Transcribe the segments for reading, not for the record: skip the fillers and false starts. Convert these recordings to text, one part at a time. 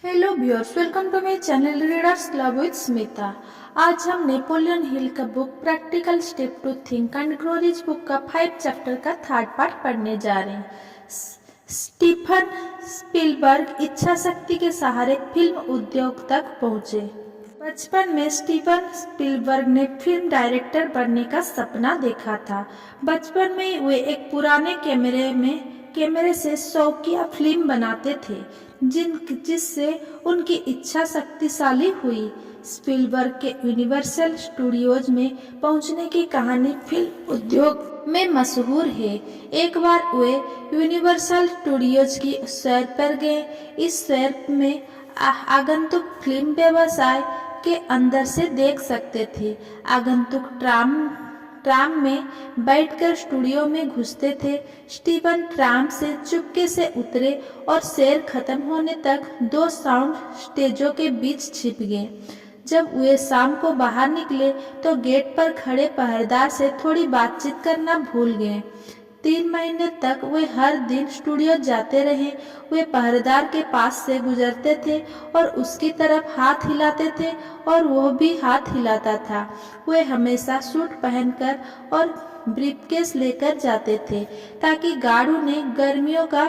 Hello viewers, welcome to my channel readers club with Smita. आज हम Napoleon Hill का book practical step to think and grow rich book का 5 chapter का third part पढ़ने जा रहे हैं। स्टीफन स्पीलबर्ग इच्छा शक्ति के सहारे फिल्म उद्योग तक पहुंचे। बचपन में स्टीफन स्पीलबर्ग ने फिल्म डायरेक्टर बनने का सपना देखा था। बचपन में ही वे एक पुराने कैमरे से शौकिया फिल्म बनाते थे जिससे उनकी इच्छा शक्तिशाली हुई। स्पीलबर्ग के यूनिवर्सल स्टूडियोज में पहुंचने की कहानी फिल्म उद्योग में मशहूर है। एक बार वे यूनिवर्सल स्टूडियोज की सैर पर गए। इस सैर में आगंतुक फिल्म व्यवसाय के अंदर से देख सकते थे। आगंतुक ट्राम में बैठकर स्टूडियो में घुसते थे। स्टीफन ट्राम से चुपके से उतरे और सैर खत्म होने तक 2 साउंड स्टेजों के बीच छिप गए। जब वे शाम को बाहर निकले तो गेट पर खड़े पहरेदार से थोड़ी बातचीत करना भूल गए। 3 महीने तक वे हर दिन स्टूडियो जाते रहे। वे पहरेदार के पास से गुजरते थे और उसकी तरफ हाथ हिलाते थे और वह भी हाथ हिलाता था। वे हमेशा सूट पहनकर और ब्रीफकेस लेकर जाते थे ताकि गार्ड उन्हें गर्मियों का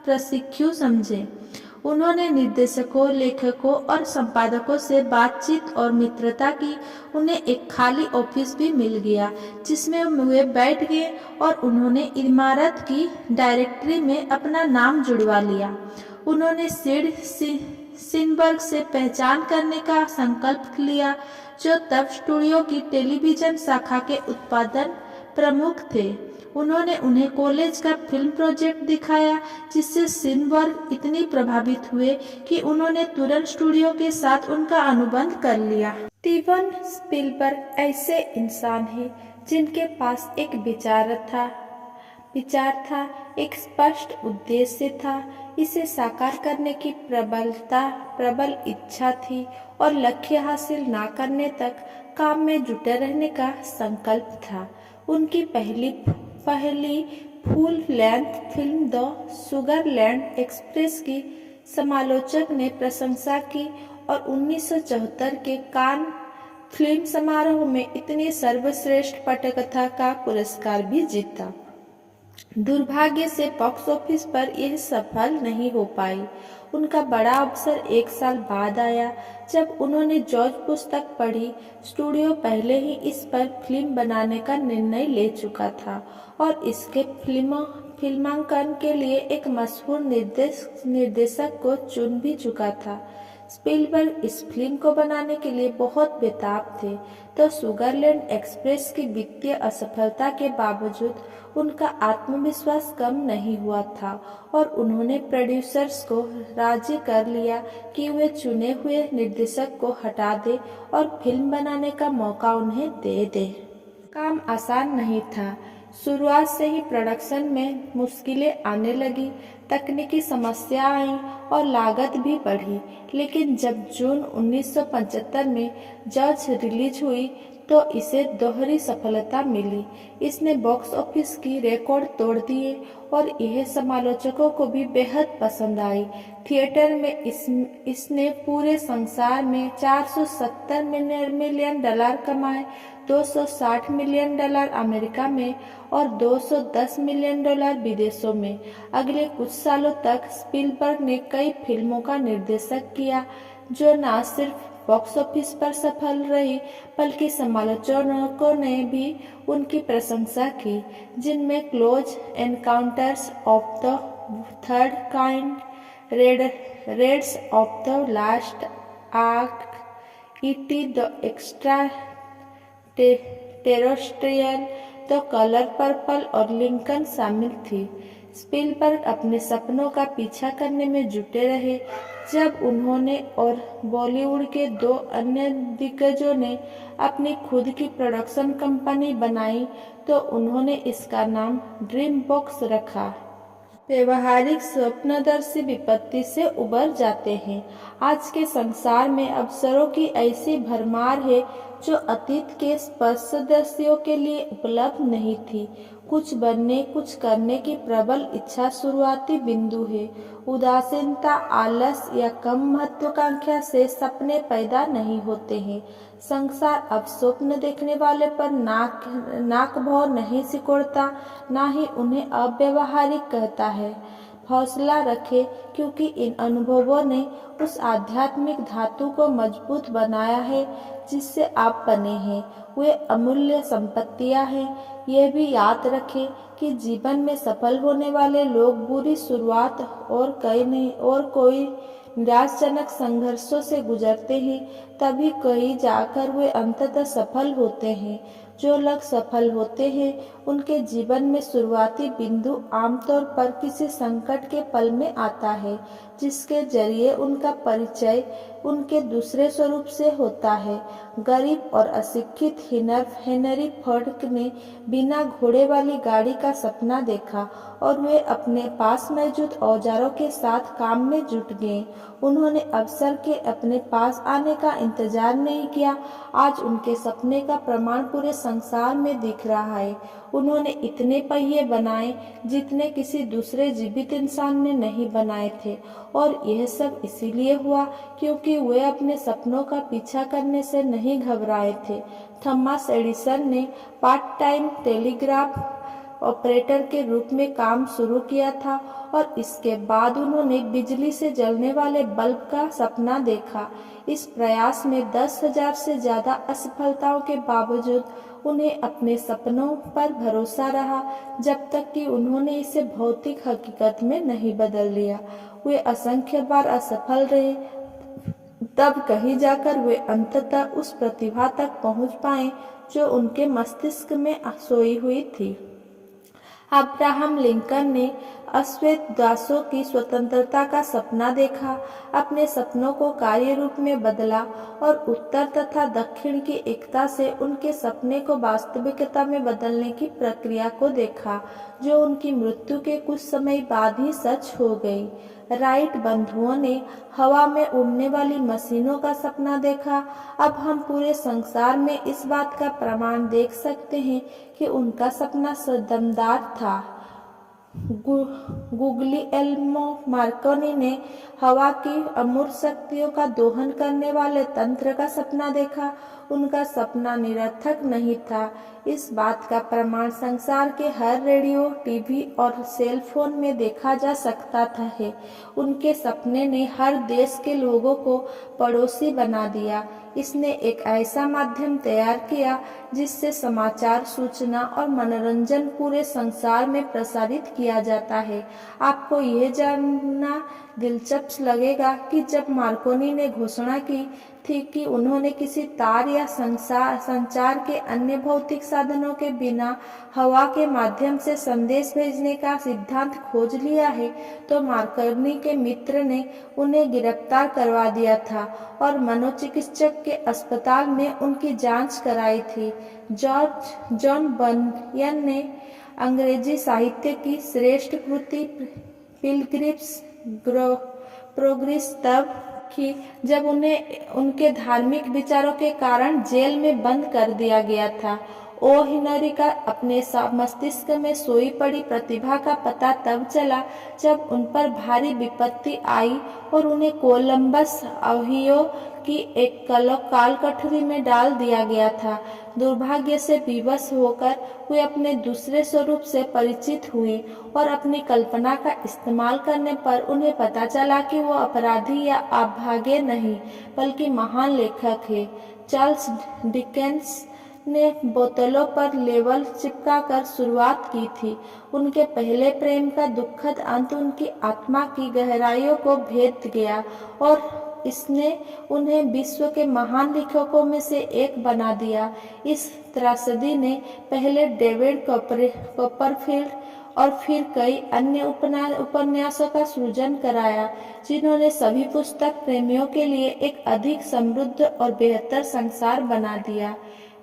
प्रशिक्षु समझे। उन्होंने निर्देशकों, लेखकों और संपादकों से बातचीत और मित्रता की। उन्हें एक खाली ऑफिस भी मिल गया जिसमें वे बैठ गए और उन्होंने इमारत की डायरेक्टरी में अपना नाम जुड़वा लिया। उन्होंने सिनबर्ग से पहचान करने का संकल्प लिया, जो तब स्टूडियो की टेलीविजन शाखा के उत्पादन प्रमुख थे। उन्होंने उन्हें कॉलेज का फिल्म प्रोजेक्ट दिखाया, जिससे सिनबर्ग इतनी प्रभावित हुए कि उन्होंने तुरंत स्टूडियो के साथ उनका अनुबंध कर लिया। स्टीफन स्पीलबर्ग ऐसे इंसान हैं जिनके पास एक विचार था, एक स्पष्ट उद्देश्य था, इसे साकार करने की प्रबल इच्छा थी और लक्ष्य हासिल न करने तक काम में जुटे रहने का संकल्प था। उनकी पहली full length film the Sugarland Express की समालोचक ने प्रशंसा की और 1974 के कान फिल्म समारोह में इतनी सर्वश्रेष्ठ पटकथा का पुरस्कार भी जीता। दुर्भाग्य से बॉक्स ऑफिस पर यह सफल नहीं हो पाई। उनका बड़ा अवसर 1 साल बाद आया जब उन्होंने जॉर्ज पुस्तक पढ़ी। स्टूडियो पहले ही इस पर फिल्म बनाने का निर्णय ले चुका था और इसके फिल्मांकन के लिए एक मशहूर निर्देशक को चुन भी चुका था। स्पीलबर्ग इस फिल्म को बनाने के लिए बहुत बेताब थे, तो सुगरलैंड एक्सप्रेस की वित्तीय असफलता के बावजूद उनका आत्मविश्वास कम नहीं हुआ था और उन्होंने प्रोड्यूसर्स को राजी कर लिया कि वे चुने हुए निर्देशक को हटा दें और फिल्म बनाने का मौका उन्हें दे दें। काम आसान नहीं था। शुरुआत से ही प्रोडक्शन में मुश्किलें आने लगी, तकनीकी समस्या आई और लागत भी बढ़ी। लेकिन जब जून 1975 में जज रिलीज हुई तो इसे दोहरी सफलता मिली। इसने बॉक्स ऑफिस की रिकॉर्ड तोड़ दिए और यह समालोचकों को भी बेहद पसंद आई। थिएटर में इसने पूरे संसार में $470 मिलियन कमाए, $260 मिलियन अमेरिका में और $210 मिलियन विदेशों में। अगले कुछ सालों तक स्पीलबर्ग ने कई फिल्मों का निर्देशन किया जो न सिर्फ बॉक्स ऑफिस पर सफल रही बल्कि समालोचकों ने भी उनकी प्रशंसा की, जिनमें close encounters of the third kind, raiders of the lost ark, ET the extraterrestrial, the color purple और लिंकन शामिल थी। स्पीलबर्ग अपने सपनों का पीछा करने में जुटे रहे। जब उन्होंने और बॉलीवुड के 2 अन्य दिग्गजों ने अपनी खुद की प्रोडक्शन कंपनी बनाई तो उन्होंने इसका नाम ड्रीम बॉक्स रखा। व्यवहारिक स्वप्नदर्शी विपत्ति से उबर जाते हैं। आज के संसार में अवसरों की ऐसी भरमार है जो अतीत के स्पर्शदर्शियों के लिए उपलब्ध नहीं थी। कुछ बनने कुछ करने की प्रबल इच्छा शुरुआती बिंदु है। उदासीनता, आलस या कम महत्वाकांक्षा से सपने पैदा नहीं होते हैं। संसार अब स्वप्न देखने वाले पर नाक भौं नहीं सिकोड़ता, ना ही उन्हें अव्यवहारिक कहता है। हौसला रखे, क्योंकि इन अनुभवों ने उस आध्यात्मिक धातु को मजबूत बनाया है जिससे आप बने हैं। वे अमूल्य संपत्तियां हैं। यह भी याद रखें कि जीवन में सफल होने वाले लोग बुरी शुरुआत और कोई निराशजनक संघर्षों से गुजरते हैं, तभी कहीं जाकर वे अंततः सफल होते हैं। जो लोग सफल होते हैं उनके जीवन में शुरुआती बिंदु आमतौर पर किसी संकट के पल में आता है, जिसके जरिए उनका परिचय उनके दूसरे स्वरूप से होता है। गरीब और अशिक्षित हेनरी फोर्ड ने बिना घोड़े वाली गाड़ी का सपना देखा और वे अपने पास मौजूद औजारों के साथ काम में जुट गए। उन्होंने अवसर के अपने पास आने का इंतजार नहीं किया। आज उनके सपने का प्रमाण पूरे संसार में दिख रहा है। उन्होंने इतने पहिए बनाए जितने किसी दूसरे जीवित इंसान ने नहीं बनाए थे, और यह सब इसीलिए हुआ क्योंकि वे अपने सपनों का पीछा करने से नहीं घबराए थे। थॉमस एडिसन ने पार्ट टाइम टेलीग्राफ ऑपरेटर के रूप में काम शुरू किया था और इसके बाद उन्होंने बिजली से जलने वाले बल्ब का सपना देखा। इस प्रयास में 10,000 से ज्यादा असफलताओं के बावजूद उन्हें अपने सपनों पर भरोसा रहा, जब तक कि उन्होंने इसे भौतिक हकीकत में नहीं बदल लिया। वे असंख्य बार असफल रहे, तब कहीं जाकर वे अंततः उस प्रतिभा तक पहुंच पाए जो उनके मस्तिष्क में सोई हुई थी। अब्राहम लिंकन ने अश्वेत दासों की स्वतंत्रता का सपना देखा, अपने सपनों को कार्य रूप में बदला और उत्तर तथा दक्षिण की एकता से उनके सपने को वास्तविकता में बदलने की प्रक्रिया को देखा, जो उनकी मृत्यु के कुछ समय बाद ही सच हो गई। राइट बंधुओं ने हवा में उड़ने वाली मशीनों का सपना देखा। अब हम पूरे संसार में इस बात का प्रमाण देख सकते हैं कि उनका सपना दमदार था। गुग्लिएल्मो मार्कोनी ने हवा की अमूर्त शक्तियों का दोहन करने वाले तंत्र का सपना देखा। उनका सपना निरर्थक नहीं था। इस बात का प्रमाण संसार के हर रेडियो, टीवी और सेल फोन में देखा जा सकता था है। उनके सपने ने हर देश के लोगों को पड़ोसी बना दिया। इसने एक ऐसा माध्यम तैयार किया जिससे समाचार, सूचना और मनोरंजन पूरे संसार में प्रसारित किया जाता है। आपको यह जानना दिलचस्प लगेगा कि जब मार्कोनी ने घोषणा की थी कि उन्होंने किसी तार या संचार के अन्य भौतिक साधनों के बिना हवा के माध्यम से संदेश भेजने का सिद्धांत खोज लिया है, तो मार्कोनी के मित्र ने उन्हें गिरफ्तार करवा दिया था और मनोचिकित्सक के अस्पताल में उनकी जांच कराई थी। जॉन बर्नयन ने अंग्रेजी साहित्य की श्रेष्ठ कृति पिलग्रिम्स प्रोग्रेस तब की जब उन्हें उनके धार्मिक विचारों के कारण जेल में बंद कर दिया गया था। ओ हेनरी का अपने मस्तिष्क में सोई पड़ी प्रतिभा का पता तब चला जब उन पर भारी विपत्ति आई और उन्हें कोलंबस, ओहियो की एक काल कठोरी में डाल दिया गया था। दुर्भाग्य से विवश होकर वे अपने दूसरे स्वरूप से परिचित हुए और अपनी कल्पना का इस्तेमाल करने पर उन्हें पता चला कि वो अपराधी या अभागे नहीं, बल्कि महान लेखक है। चार्ल्स डिकेंस ने बोतलों पर लेबल चिपकाकर शुरुआत की थी। उनके पहले प्रेम का दुखद अंत उनकी आत्मा की गहराइयों को भेद गया और इसने उन्हें विश्व के महान लेखकों में से एक बना दिया। इस त्रासदी ने पहले डेविड कॉपरफील्ड और फिर कई अन्य उपन्यासों का सृजन कराया, जिन्होंने सभी पुस्तक प्रेमियों के लिए एक अधिक समृद्ध और बेहतर संसार बना दिया।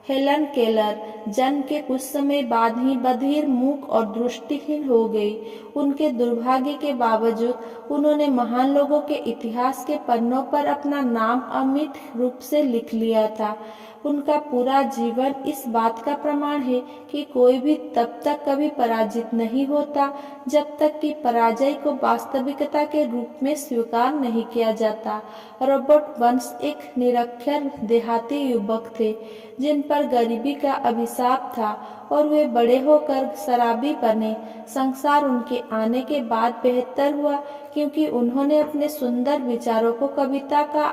हेलन केलर जन्म के कुछ समय बाद ही बधिर, मूक और दृष्टिहीन हो गई। उनके दुर्भाग्य के बावजूद उन्होंने महान लोगों के इतिहास के पन्नों पर अपना नाम अमिट रूप से लिख लिया था। उनका पूरा जीवन इस बात का प्रमाण है कि कोई भी तब तक कभी पराजित नहीं होता जब तक कि पराजय को वास्तविकता के रूप में स्वीकार नहीं किया जाता। रॉबर्ट बर्न्स एक निरक्षर देहाती युवक थे जिन पर गरीबी का अभिशाप था और वे बड़े होकर शराबी बने। संसार उनके आने के बाद बेहतर हुआ क्योंकि उन्होंने अपने सुंदर विचारों को कविता का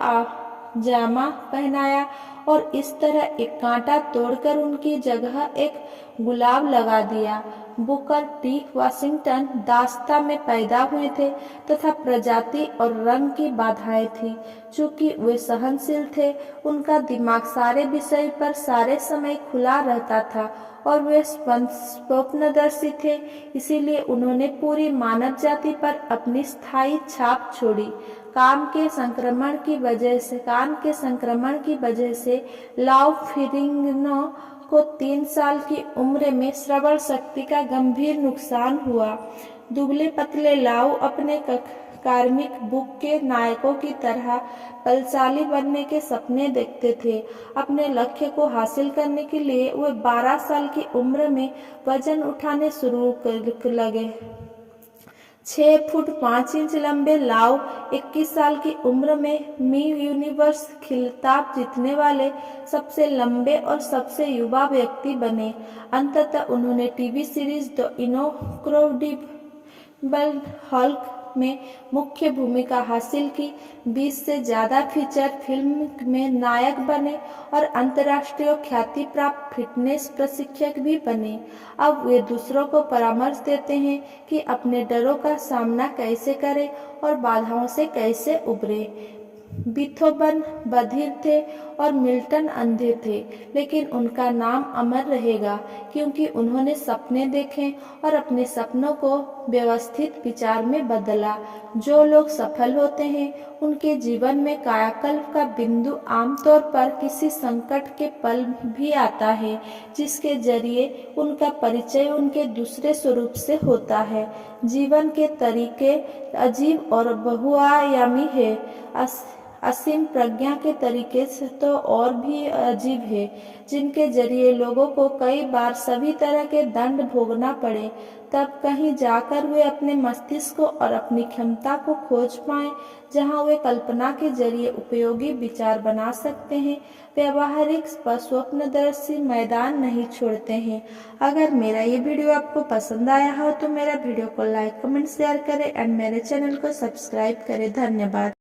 जामा पहनाया और इस तरह एक कांटा तोड़कर उनकी जगह एक गुलाब लगा दिया। बुकर टी वाशिंगटन दास्ता में पैदा हुए थे तथा प्रजाति और रंग की बाधाएं थी। चूंकि वे सहनशील थे, उनका दिमाग सारे विषय पर सारे समय खुला रहता था और वे स्वप्नदर्शी थे, इसीलिए उन्होंने पूरी मानव जाति पर अपनी स्थायी छाप छोड़ी। कान के संक्रमण की वजह से लाओ फेरिग्नो को 3 साल की उम्र में श्रवण शक्ति का गंभीर नुकसान हुआ। दुबले पतले लाओ अपने कार्मिक बुक के नायकों की तरह बलशाली बनने के सपने देखते थे। अपने लक्ष्य को हासिल करने के लिए वे 12 साल की उम्र में वजन उठाने शुरू कर लगे। 6 फुट 5 इंच लंबे लाओ 21 साल की उम्र में मी यूनिवर्स खिताब जीतने वाले सबसे लंबे और सबसे युवा व्यक्ति बने। अंततः उन्होंने TV series the incredible Hulk में मुख्य भूमिका हासिल की। 20 से ज्यादा फीचर फिल्म में नायक बने और अंतर्राष्ट्रीय ख्याति प्राप्त फिटनेस प्रशिक्षक भी बने। अब वे दूसरों को परामर्श देते हैं कि अपने डरों का सामना कैसे करें और बाधाओं से कैसे उबरें। बीथोवन बधिर थे और मिल्टन अंधे थे, लेकिन उनका नाम अमर रहेगा क्योंकि उन्होंने सपने देखे और अपने सपनों को व्यवस्थित विचार में बदला। जो लोग सफल होते हैं उनके जीवन में कायाकल्प का बिंदु आमतौर पर किसी संकट के पल भी आता है जिसके जरिए उनका परिचय उनके दूसरे स्वरूप से होता है। जीवन के तरीके अजीब और बहुआयामी है। असीम प्रज्ञा के तरीके से तो और भी अजीब है, जिनके जरिए लोगों को कई बार सभी तरह के दंड भोगना पड़े, तब कहीं जाकर वे अपने मस्तिष्क और अपनी क्षमता को खोज पाएं, जहां वे कल्पना के जरिए उपयोगी विचार बना सकते हैं। व्यवहारिक स्वप्नदर्शी मैदान नहीं छोड़ते हैं। अगर मेरा ये वीडियो आपको पसंद आया हो तो मेरा वीडियो को लाइक, कमेंट, शेयर करें एंड मेरे चैनल को सब्सक्राइब करें। धन्यवाद।